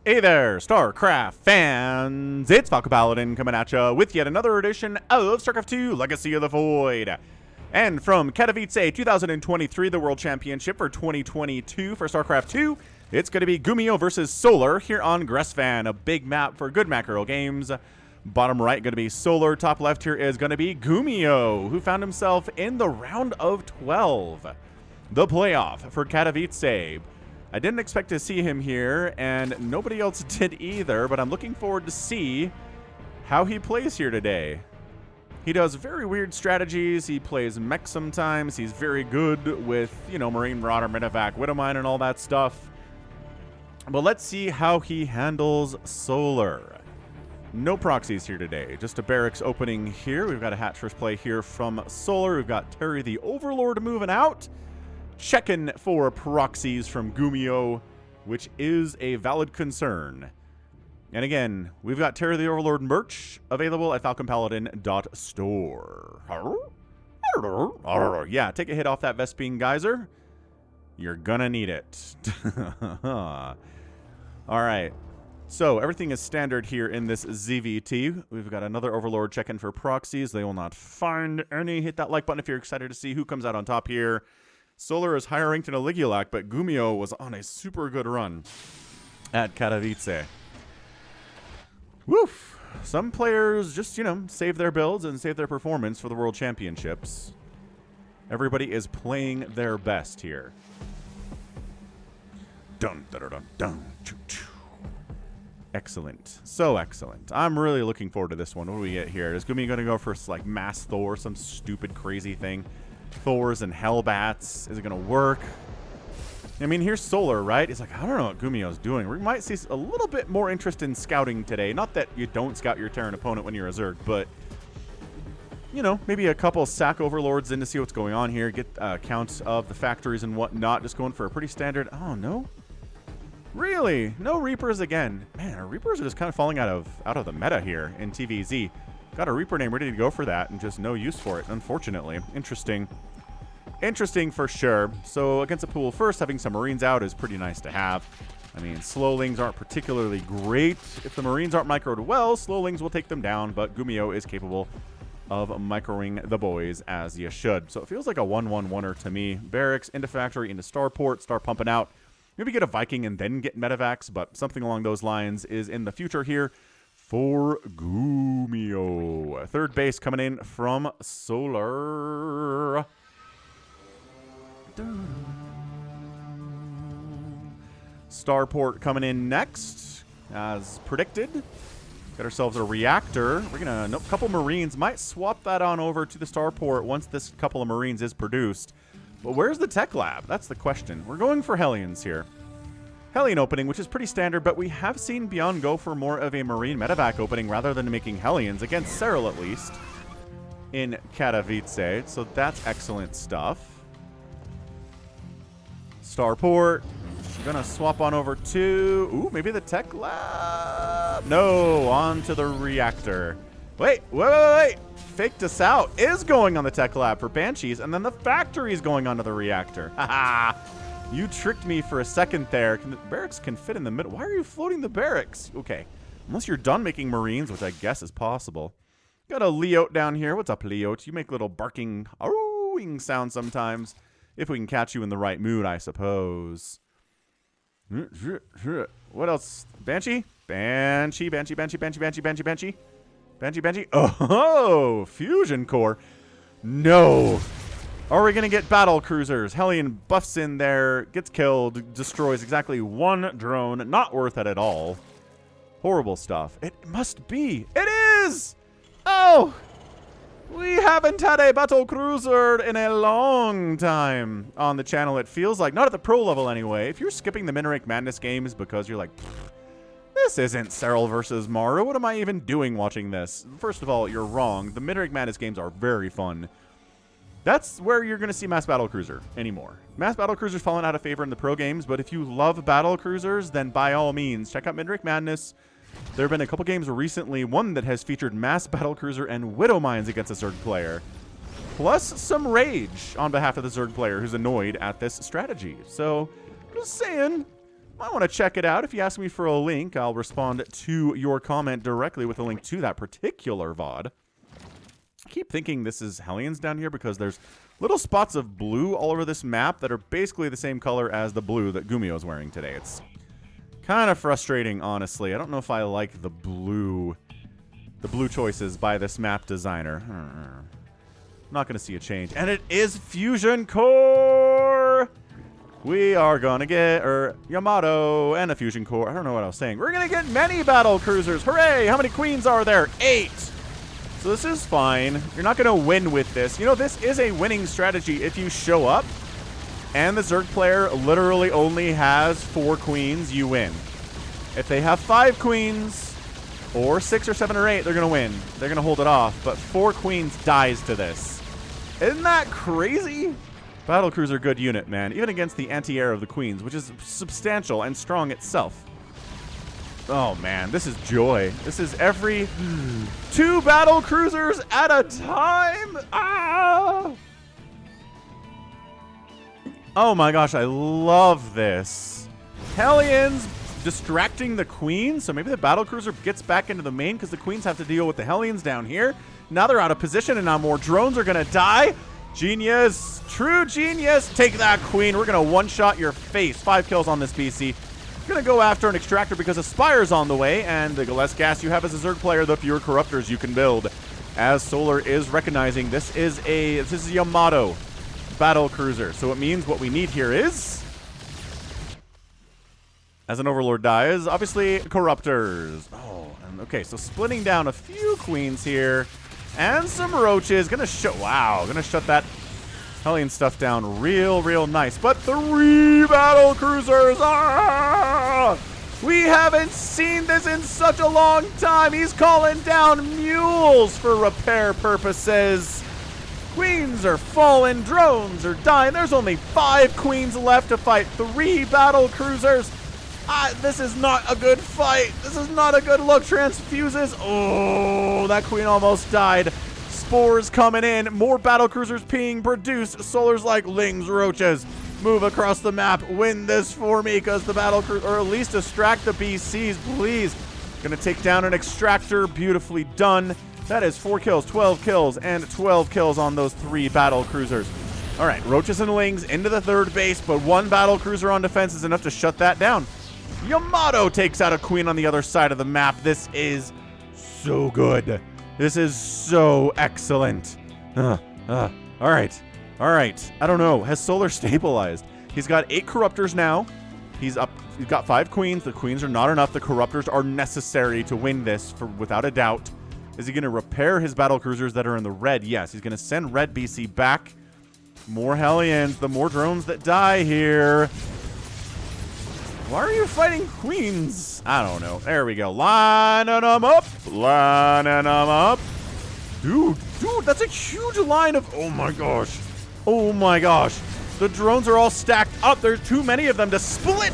Hey there, StarCraft fans! It's Falcon Paladin coming at you with yet another edition of StarCraft 2 Legacy of the Void. And from Katowice 2023, the World Championship for 2022 for StarCraft 2, it's going to be GuMiho versus Solar here on Gresvan, a big map for good macro games. Bottom right going to be Solar, top left here is going to be GuMiho, who found himself in the round of 12. The playoff for Katowice. I didn't expect to see him here, and nobody else did either, but I'm looking forward to see how he plays here today. He does very weird strategies. He plays mech sometimes. He's very good with, Marine Marauder, Medevac, Widowmine, and all that stuff. But let's see how he handles Solar. No proxies here today. Just a barracks opening here. We've got a hatch first play here from Solar. We've got Terry the Overlord moving out. Checking for proxies from GuMiho, which is a valid concern. And again, we've got Terry the Overlord merch available at falconpaladin.store. Yeah, take a hit off that Vespene Geyser. You're gonna need it. All right. So everything is standard here in this ZVT. We've got another Overlord checking for proxies. They will not find any. Hit that like button if you're excited to see who comes out on top here. Solar is higher ranked in Aligulac, but GuMiho was on a super good run at Katowice. Woof. Some players just, save their builds and save their performance for the World Championships. Everybody is playing their best here. Dun, dun, dun, dun, dun. Choo, choo. Excellent. So excellent. I'm really looking forward to this one. What do we get here? Is GuMiho going to go for, like, Mass Thor, some stupid, crazy thing? Thors and Hellbats. Is it going to work? I mean, here's Solar, right? It's like, I don't know what GuMiho's doing. We might see a little bit more interest in scouting today. Not that you don't scout your Terran opponent when you're a Zerg, but, maybe a couple sack Overlords in to see what's going on here. Get counts of the factories and whatnot. Just going for a pretty standard... Oh, no? Really? No Reapers again. Man, our Reapers are just kind of falling out of the meta here in TVZ. Got a Reaper name ready to go for that and just no use for it, unfortunately. Interesting. Interesting for sure. So against a pool first, having some Marines out is pretty nice to have. I mean, Slowlings aren't particularly great. If the Marines aren't microed well, Slowlings will take them down, but GuMiho is capable of microing the boys as you should. So it feels like a 1-1-1er to me. Barracks into factory, into starport, start pumping out. Maybe get a Viking and then get Medevacs, but something along those lines is in the future here for GuMiho. Third base coming in from Solar. Starport coming in next, as predicted. Got ourselves a reactor. We're gonna, a couple Marines. Might swap that on over to the Starport once this couple of Marines is produced. But where's the tech lab? That's the question. We're going for Hellions here. Hellion opening, which is pretty standard, but we have seen Beyond go for more of a Marine Medevac opening rather than making Hellions, against Cyril at least, in Katowice. So that's excellent stuff. Starport. Gonna swap on over to... Ooh, maybe the tech lab? No, on to the reactor. Wait. Faked us out. Is going on the tech lab for Banshees, and then the factory is going onto the reactor. Haha. You tricked me for a second there. The barracks can fit in the middle. Why are you floating the barracks? Okay. Unless you're done making Marines, which I guess is possible. Got a Leote down here. What's up, Leote? You make little barking, arrowing sounds sometimes. If we can catch you in the right mood, I suppose. What else? Banshee? Banshee. Oh, Fusion Core. No. Are we going to get battle cruisers? Hellion buffs in there, gets killed, destroys exactly one drone. Not worth it at all. Horrible stuff. It must be. It is! Oh! We haven't had a battle cruiser in a long time on the channel, it feels like. Not at the pro level anyway. If you're skipping the Min-Rank Madness games because you're like, this isn't Cyril versus Maru. What am I even doing watching this? First of all, you're wrong. The Min-Rank Madness games are very fun. That's where you're going to see Mass Battlecruiser anymore. Mass Battlecruiser's fallen out of favor in the pro games, but if you love Battlecruisers, then by all means, check out Min-Rank Madness. There have been a couple games recently, one that has featured Mass Battlecruiser and Widowmines against a Zerg player. Plus some rage on behalf of the Zerg player who's annoyed at this strategy. So, just saying, might want to check it out. If you ask me for a link, I'll respond to your comment directly with a link to that particular VOD. I keep thinking this is Hellions down here because there's little spots of blue all over this map that are basically the same color as the blue that GuMiho is wearing today. It's kind of frustrating, honestly. I don't know if I like the blue choices by this map designer. Not going to see a change. And it is Fusion Core! We are going to get Yamato and a Fusion Core. I don't know what I was saying. We're going to get many battle cruisers. Hooray! How many queens are there? 8! So this is fine. You're not going to win with this. You know, this is a winning strategy if you show up and the Zerg player literally only has 4 queens, you win. If they have 5 queens or 6 or 7 or 8, they're going to win. They're going to hold it off. But 4 queens dies to this. Isn't that crazy? Battlecruiser good unit, man. Even against the anti-air of the queens, which is substantial and strong itself. Oh, man. This is joy. This is every 2 battlecruisers at a time. Ah! Oh, my gosh. I love this. Hellions distracting the queens. So maybe the battlecruiser gets back into the main because the queens have to deal with the Hellions down here. Now they're out of position, and now more drones are going to die. Genius. True genius. Take that, queen. We're going to one-shot your face. 5 kills on this BC. Going to go after an extractor because Aspire's on the way, and the less gas you have as a Zerg player, the fewer corruptors you can build. As Solar is recognizing this is Yamato battle cruiser. So it means what we need here is, as an Overlord dies, obviously corruptors. Oh, and okay, so splitting down a few queens here. And some roaches. Gonna shut that Hellion stuff down real nice. But 3 battle cruisers. Ah! We haven't seen this in such a long time. He's calling down mules for repair purposes. Queens are falling, drones are dying. There's only 5 queens left to fight 3 battle cruisers. This is not a good fight. This is not a good look. Transfuses. Oh, that queen almost died. Spores coming in. More battle cruisers being produced. Solar's like, Lings, roaches, move across the map. Win this for me because the battle cruiser, or at least distract the BCs, please. Gonna take down an extractor. Beautifully done. That is 4 kills, 12 kills, and 12 kills on those 3 battle cruisers. All right, roaches and Lings into the 3rd base, but 1 battle cruiser on defense is enough to shut that down. Yamato takes out a queen on the other side of the map. This is so good. This is so excellent. All right. I don't know. Has Solar stabilized? He's got 8 corruptors now. He's got 5 queens. The queens are not enough. The corruptors are necessary to win this, without a doubt. Is he going to repair his battle cruisers that are in the red? Yes. He's going to send red BC back. More Hellions. The more drones that die here. Why are you fighting queens? I don't know. There we go. Lining them up. Lining them up. Dude, that's a huge line of... Oh, my gosh. Oh, my gosh. The drones are all stacked up. There's too many of them to split.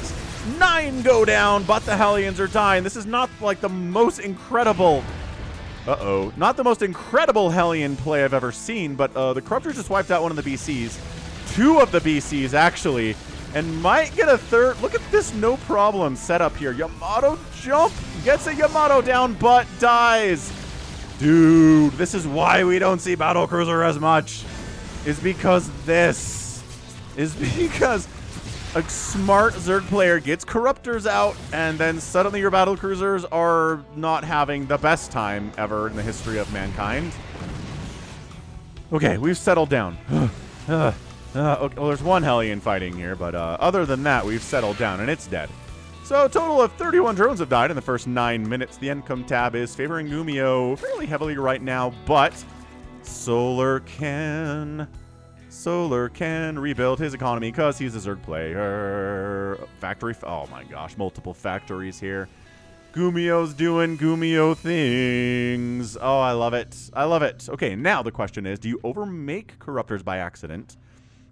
9 go down, but the Hellions are dying. This is not like the most incredible... Not the most incredible Hellion play I've ever seen, but the Corruptors just wiped out one of the BCs. 2 of the BCs, actually. And might get a 3rd. Look at this no problem setup here. Yamato jump. Gets a Yamato down, but dies. Dude, this is why we don't see Battlecruiser as much. Is because a smart Zerg player gets Corruptors out, and then suddenly your Battlecruisers are not having the best time ever in the history of mankind. Okay, we've settled down. Okay, well, there's 1 Hellion fighting here, but other than that, we've settled down, and it's dead. So a total of 31 drones have died in the first 9 minutes. The income tab is favoring GuMiho fairly heavily right now, but Solar can rebuild his economy because he's a Zerg player. Factory, oh my gosh, multiple factories here. GuMiho's doing GuMiho things. Oh, I love it. I love it. Okay, now the question is, do you overmake Corruptors by accident?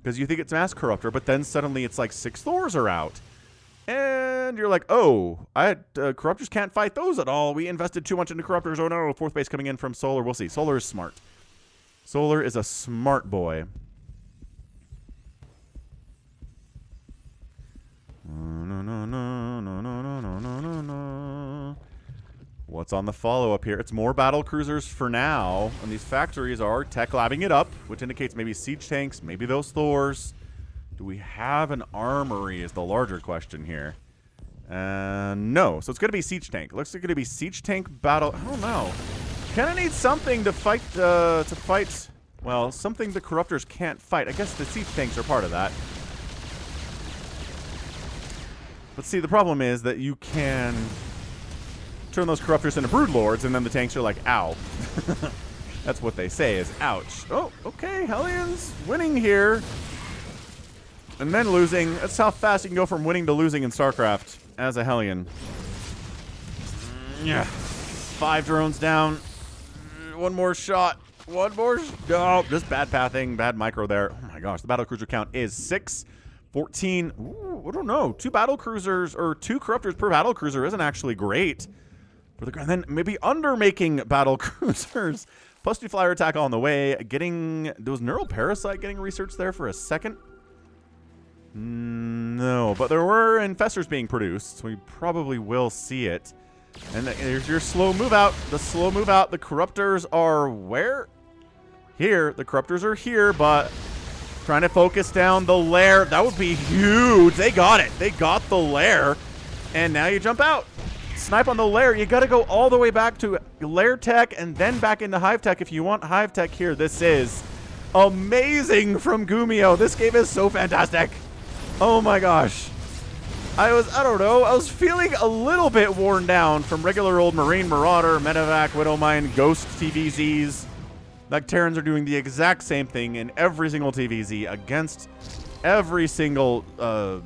Because you think it's Mass Corruptor, but then suddenly it's like 6 Thors are out. And you're like, oh, Corruptors can't fight those at all. We invested too much into Corruptors. Oh no, 4th base coming in from Solar. We'll see. Solar is smart. Solar is a smart boy. No. What's on the follow-up here? It's more battle cruisers for now, and these factories are tech labbing it up, which indicates maybe siege tanks, maybe those Thors. Do we have an armory is the larger question here. No. So it's going to be siege tank. Looks like it's going to be siege tank battle. I don't know. Kind of need something to fight, well, something the Corruptors can't fight. I guess the siege tanks are part of that. But see, the problem is that you can turn those Corruptors into Broodlords, and then the tanks are like, ow. That's what they say is, ouch. Oh, okay, Hellions winning here. And then losing. That's how fast you can go from winning to losing in StarCraft as a Hellion. Yeah. 5 drones down. One more shot. One more. Oh, just bad pathing, bad micro there. Oh my gosh, the battlecruiser count is 6. 14. Ooh, I don't know. 2 battlecruisers or 2 Corruptors per battlecruiser isn't actually great. For the, and then maybe undermaking battlecruisers. Plus 2 flyer attack on the way. Getting those neural parasite getting researched there for a second. No, but there were infestors being produced, so we probably will see it. And there's your slow move out. The slow move out. The Corruptors are where? Here. The Corruptors are here, but trying to focus down the lair. That would be huge. They got it. They got the lair. And now you jump out. Snipe on the lair. You got to go all the way back to lair tech and then back into hive tech if you want hive tech here. This is amazing from GuMiho. This game is so fantastic. Oh my gosh. I don't know, I was feeling a little bit worn down from regular old Marine Marauder, Medevac, Widowmine, Ghost TVZs. Like Terrans are doing the exact same thing in every single TVZ against every single Zerg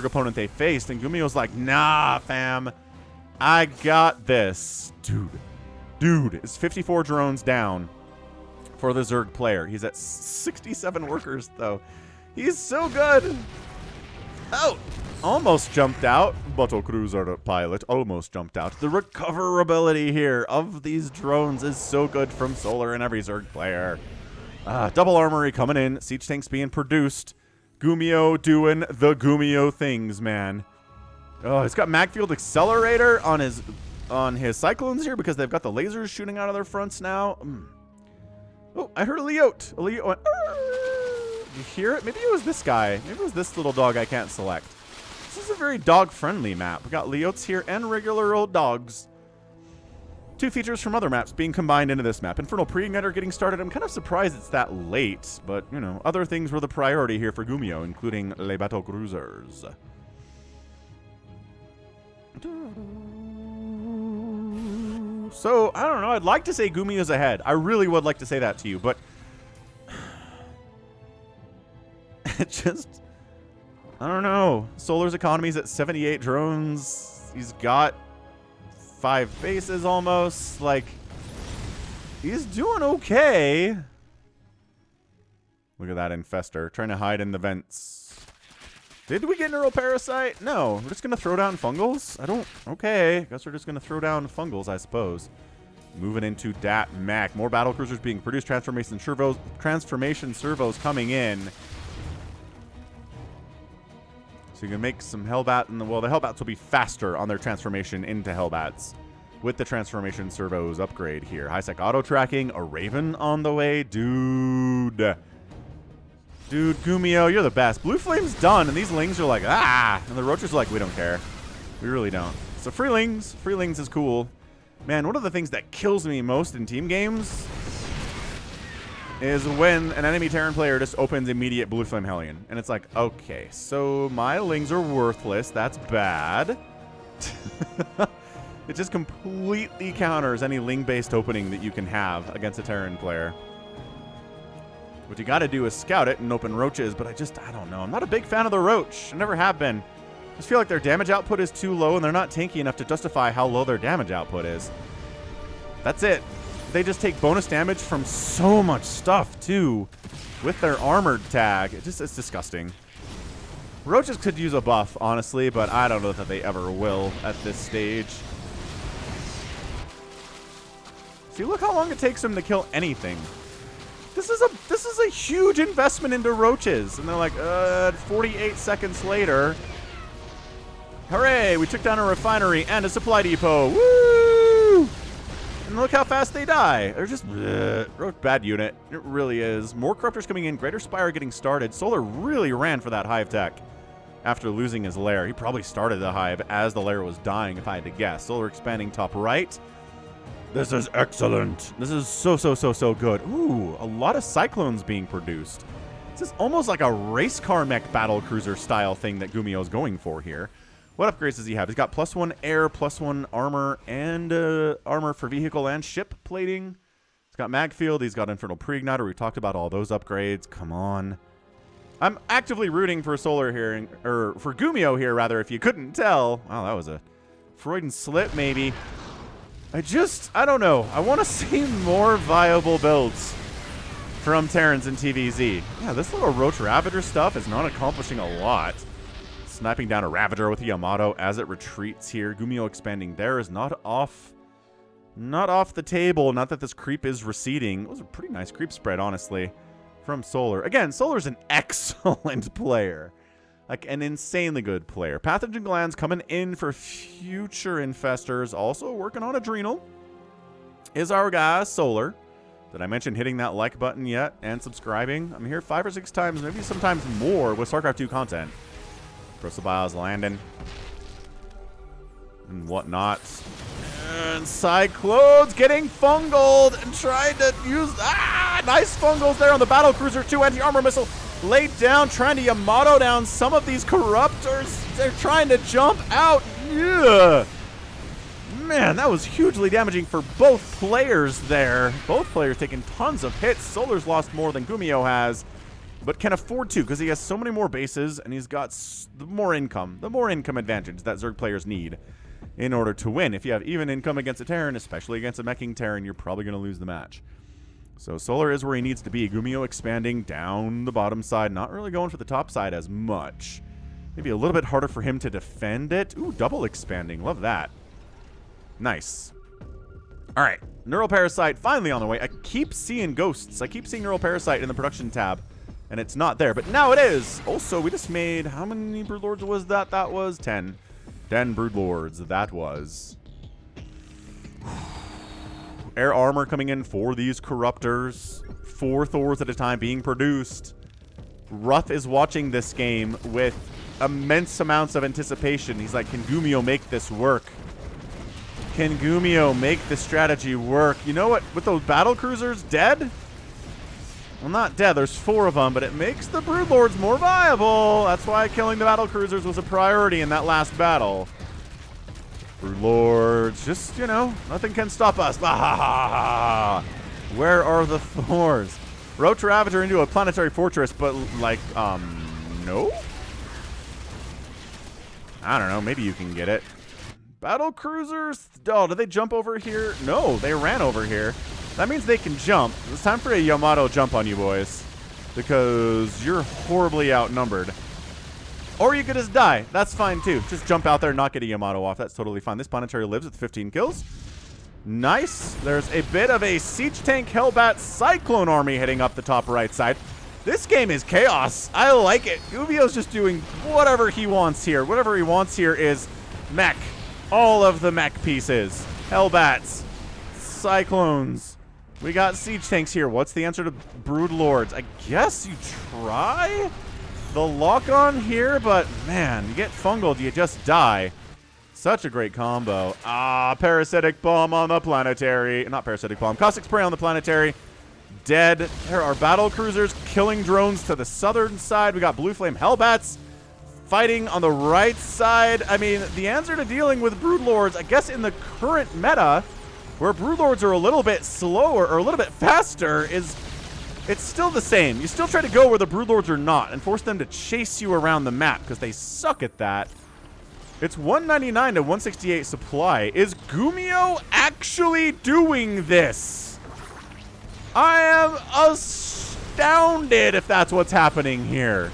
opponent they faced. And GuMiho's like, nah, fam, I got this. Dude, it's 54 drones down for the Zerg player. He's at 67 workers, though. He's so good. Oh, almost jumped out. Battlecruiser pilot almost jumped out. The recoverability here of these drones is so good from Solar and every Zerg player. Double armory coming in. Siege tanks being produced. GuMiho doing the GuMiho things, man. Oh, he's got Magfield Accelerator on his Cyclones here because they've got the lasers shooting out of their fronts now. Oh, I heard a Leote. A Leote went, did you hear it? Maybe it was this guy. Maybe it was this little dog I can't select. This is a very dog-friendly map. We got Leotes here and regular old dogs. 2 features from other maps being combined into this map. Infernal Pre-Igniter getting started. I'm kind of surprised it's that late, but, you know, other things were the priority here for GuMiho, including Les Battlecruisers. So, I don't know. I'd like to say GuMiho's ahead. I really would like to say that to you, but it just, I don't know. Solar's economy's at 78 drones. He's got 5 bases almost. Like, he's doing okay. Look at that infestor trying to hide in the vents. Did we get neural parasite? No. We're just going to throw down fungals? Okay. Guess we're just going to throw down fungals, I suppose. Moving into Dat Mech. More battlecruisers being produced. Transformation servos coming in. So you can make some Hellbat, and well, the Hellbats will be faster on their transformation into Hellbats with the transformation servos upgrade here. High-sec auto tracking, a Raven on the way, dude, GuMiho, you're the best. Blue Flame's done, and these Lings are like, ah, and the Roachers are like, we don't care, we really don't. So free Lings is cool, man. One of the things that kills me most in team games is when an enemy Terran player just opens immediate Blue Flame Hellion. And it's like, okay, so my Lings are worthless. That's bad. It just completely counters any Ling-based opening that you can have against a Terran player. What you got to do is scout it and open Roaches, but I don't know. I'm not a big fan of the Roach. I never have been. I just feel like their damage output is too low, and they're not tanky enough to justify how low their damage output is. That's it. They just take bonus damage from so much stuff, too, with their armored tag. It's disgusting. Roaches could use a buff, honestly, but I don't know that they ever will at this stage. See, look how long it takes them to kill anything. This is a huge investment into Roaches. And they're like, 48 seconds later. Hooray, we took down a refinery and a supply depot. Woo! And look how fast they die. They're just bad unit. It really is. More Corruptors coming in. Greater Spire getting started. Solar really ran for that Hive tech after losing his lair. He probably started the Hive as the lair was dying, if I had to guess. Solar expanding top right. This is excellent. This is so good. Ooh, a lot of Cyclones being produced. This is almost like a race car mech battle cruiser style thing that GuMiho is going for here. What upgrades does he have? He's got +1 air, +1 armor, and armor for vehicle and ship plating. He's got mag field. He's got infernal pre-igniter. We talked about all those upgrades. Come on. I'm actively rooting for Solar here, or for GuMiho here, rather, if you couldn't tell. Wow, that was a Freudian slip, maybe. I don't know. I want to see more viable builds from Terrans and TVZ. Yeah, this little Roach Ravager stuff is not accomplishing a lot. Sniping down a Ravager with a Yamato as it retreats here. GuMiho expanding there is not off the table. Not that this creep is receding. It was a pretty nice creep spread, honestly, from Solar. Again, Solar's an excellent player. Like, an insanely good player. Pathogen Glands coming in for future Infestors. Also working on Adrenal is our guy, Solar. Did I mention hitting that like button yet and subscribing? I'm here 5 or 6 times, maybe sometimes more with StarCraft 2 content. Prosobiles landing and whatnot. And Cyclones getting fungled and trying to use... nice fungals there on the battle cruiser. 2 anti-armor missile laid down, trying to Yamato down some of these Corruptors. They're trying to jump out. Yeah. Man, that was hugely damaging for both players there. Both players taking tons of hits. Solar's lost more than GuMiho has, but can afford to because he has so many more bases and he's got the more income advantage that Zerg players need in order to win. If you have even income against a Terran, especially against a meching Terran, you're probably going to lose the match. So Solar is where he needs to be. GuMiho expanding down the bottom side, not really going for the top side as much. Maybe a little bit harder for him to defend it. Ooh, double expanding. Love that. Nice. All right, Neural Parasite finally on the way. I keep seeing ghosts. I keep seeing Neural Parasite in the production tab, and it's not there, but now it is. Also, we just made, how many Broodlords was that? That was 10. 10 Broodlords, that was. Air armor coming in for these Corruptors. 4 Thors at a time being produced. Ruff is watching this game with immense amounts of anticipation. He's like, can GuMiho make this work? Can GuMiho make the strategy work? You know what? With those battle cruisers dead? Well, not dead. There's 4 of them, but it makes the Broodlords more viable. That's why killing the battle cruisers was a priority in that last battle. Broodlords, just, you know, nothing can stop us. Where are the Thors? Roach Ravager into a planetary fortress, but like, no? I don't know. Maybe you can get it. Battle cruisers? Oh, did they jump over here? No, they ran over here. That means they can jump. It's time for a Yamato jump on you boys, because you're horribly outnumbered. Or you could just die. That's fine too. Just jump out there and not get a Yamato off. That's totally fine. This planetary lives with 15 kills. Nice. There's a bit of a Siege Tank Hellbat Cyclone army heading up the top right side. This game is chaos. I like it. GuMiho's just doing whatever he wants here. Whatever he wants here is mech. All of the mech pieces. Hellbats. Cyclones. We got Siege Tanks here. What's the answer to Broodlords? I guess you try the lock-on here, but man, you get fungled, you just die. Such a great combo. Parasitic Bomb on the planetary. Not Parasitic Bomb. Caustic Spray on the planetary. Dead. There are battle cruisers killing drones to the southern side. We got Blue Flame Hellbats fighting on the right side. I mean, the answer to dealing with Broodlords, I guess in the current meta, where Broodlords are a little bit slower or a little bit faster, is it's still the same. You still try to go where the Broodlords are not and force them to chase you around the map because they suck at that. It's 199 to 168 supply. Is GuMiho actually doing this? I am astounded if that's what's happening here.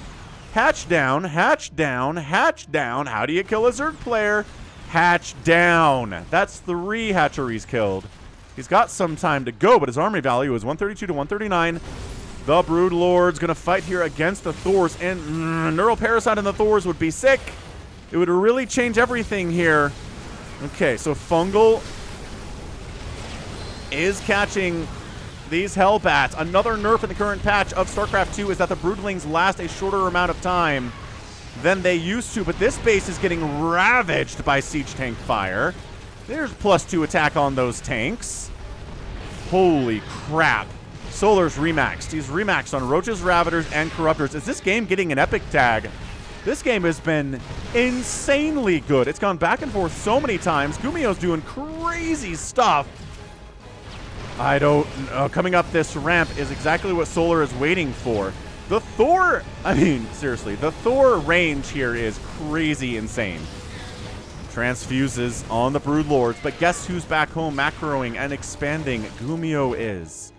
Hatch down, hatch down, hatch down. How do you kill a Zerg player? Hatch down. That's 3 hatcheries killed. He's got some time to go, but his army value is 132 to 139. The Broodlord's going to fight here against the Thors, and Neural Parasite and the Thors would be sick. It would really change everything here. Okay, so Fungal. is catching these Hellbats. Another nerf in the current patch of StarCraft 2 is that the Broodlings last a shorter amount of time than they used to, but this base is getting ravaged by siege tank fire. There's +2 attack on those tanks. Holy crap. Solar's remaxed. He's remaxed on Roaches, Ravagers, and Corruptors. Is this game getting an epic tag? This game has been insanely good. It's gone back and forth so many times. GuMiho's doing crazy stuff. I don't know. Coming up this ramp is exactly what Solar is waiting for. The Thor, I mean, seriously, the Thor range here is crazy insane. Transfuses on the Broodlords, but guess who's back home macroing and expanding? GuMiho is.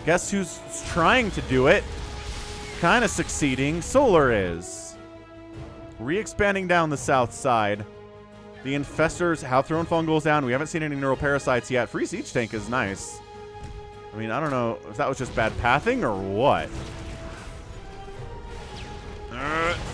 Guess who's trying to do it? Kind of succeeding. Solar is. Re-expanding down the south side. The Infestors have thrown fungals down. We haven't seen any neuroparasites yet. Free Siege Tank is nice. I mean, I don't know if that was just bad pathing or what.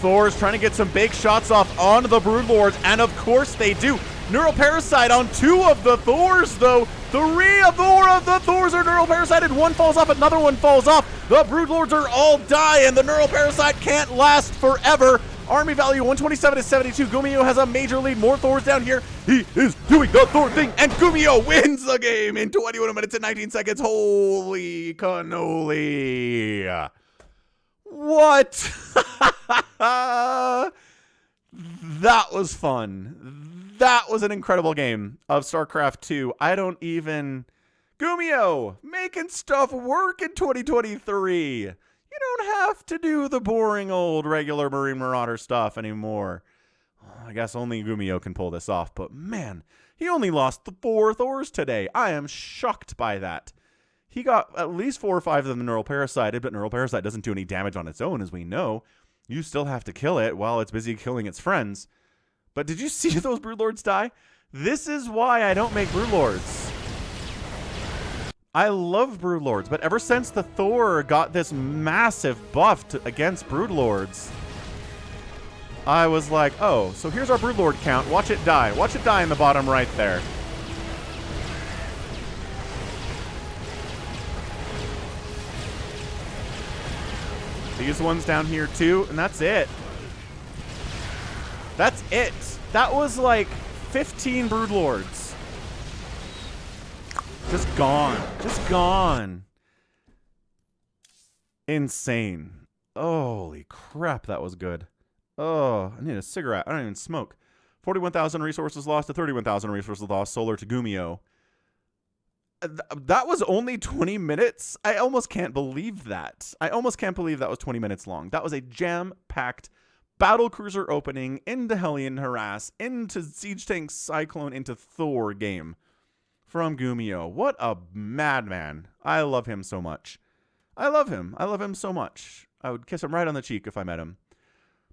Thor's trying to get some big shots off on the Broodlords, and of course they do. Neuroparasite on 2 of the Thors, though. 3 of the Thors are neuroparasited. 1 falls off, another one falls off. The Broodlords are all die, and the neuroparasite can't last forever. Army value 127 to 72. GuMiho has a major lead. More Thors down here. He is doing the Thor thing, and GuMiho wins the game in 21 minutes and 19 seconds. Holy cannoli. What? That was fun. That was an incredible game of StarCraft 2. I don't even... GuMiho making stuff work in 2023. You don't have to do the boring old regular Marine Marauder stuff anymore. I guess only GuMiho can pull this off, but man, he only lost the 4 Thors today. I am shocked by that. He got at least 4 or 5 of them neuroparasited, but neuroparasite doesn't do any damage on its own, as we know. You still have to kill it while it's busy killing its friends. But did you see those Broodlords die? This is why I don't make Broodlords. I love Broodlords, but ever since the Thor got this massive buff against Broodlords, I was like, oh, so here's our Broodlord count. Watch it die. Watch it die in the bottom right there. These ones down here too, and that's it. That's it. That was like 15 Broodlords. Just gone. Just gone. Insane. Holy crap, that was good. Oh, I need a cigarette. I don't even smoke. 41,000 resources lost to 31,000 resources lost. Solar to GuMiho. That was only 20 minutes? I almost can't believe that. I almost can't believe that was 20 minutes long. That was a jam-packed battlecruiser opening into Hellion Harass, into Siege Tank Cyclone, into Thor game from GuMiho. What a madman. I love him so much. I love him. I love him so much. I would kiss him right on the cheek if I met him.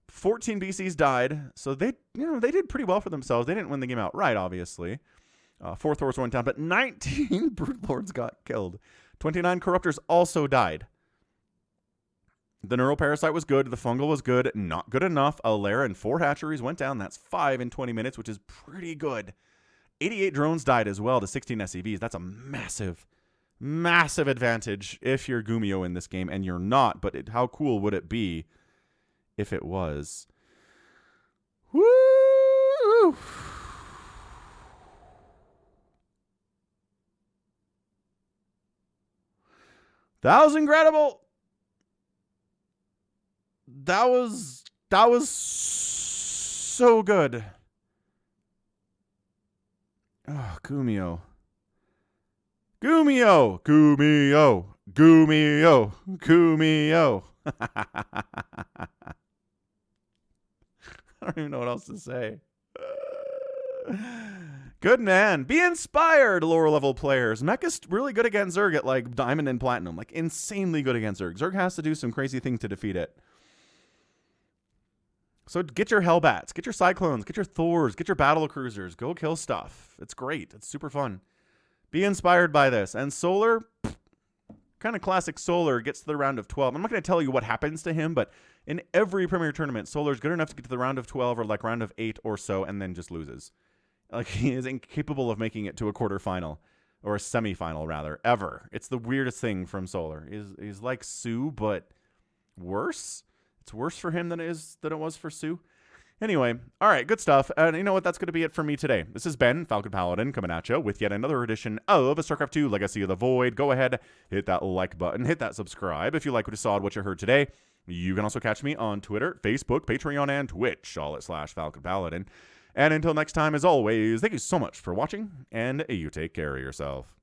14 BCs died, so they did pretty well for themselves. They didn't win the game outright, obviously. 4 Thors went down, but 19 Broodlords got killed. 29 Corruptors also died. The Neuroparasite was good. The Fungal was good. Not good enough. A Lair and 4 hatcheries went down. That's 5 in 20 minutes, which is pretty good. 88 drones died as well to 16 SCVs. That's a massive, massive advantage if you're GuMiho in this game, and you're not, but how cool would it be if it was? Woo! That was incredible. That was so good. Oh, GuMiho. GuMiho. GuMiho. GuMiho. GuMiho. I don't even know what else to say. Good man. Be inspired, lower level players. Mech is really good against Zerg at like Diamond and Platinum. Like insanely good against Zerg. Zerg has to do some crazy things to defeat it. So get your Hellbats, get your Cyclones, get your Thors, get your Battle Cruisers. Go kill stuff. It's great. It's super fun. Be inspired by this. And Solar, kind of classic Solar, gets to the round of 12. I'm not going to tell you what happens to him, but in every Premier tournament, Solar's good enough to get to the round of 12 or like round of 8 or so and then just loses. Like, he is incapable of making it to a quarterfinal. or a semifinal rather, ever. It's the weirdest thing from Solar. He's like Sue, but worse. It's worse for him than it was for Sue. Anyway, all right, good stuff. And you know what? That's going to be it for me today. This has been Falcon Paladin coming at you with yet another edition of StarCraft 2 Legacy of the Void. Go ahead, hit that like button, hit that subscribe if you like what you saw and what you heard today. You can also catch me on Twitter, Facebook, Patreon, and Twitch, all at /Falcon Paladin. And until next time, as always, thank you so much for watching, and you take care of yourself.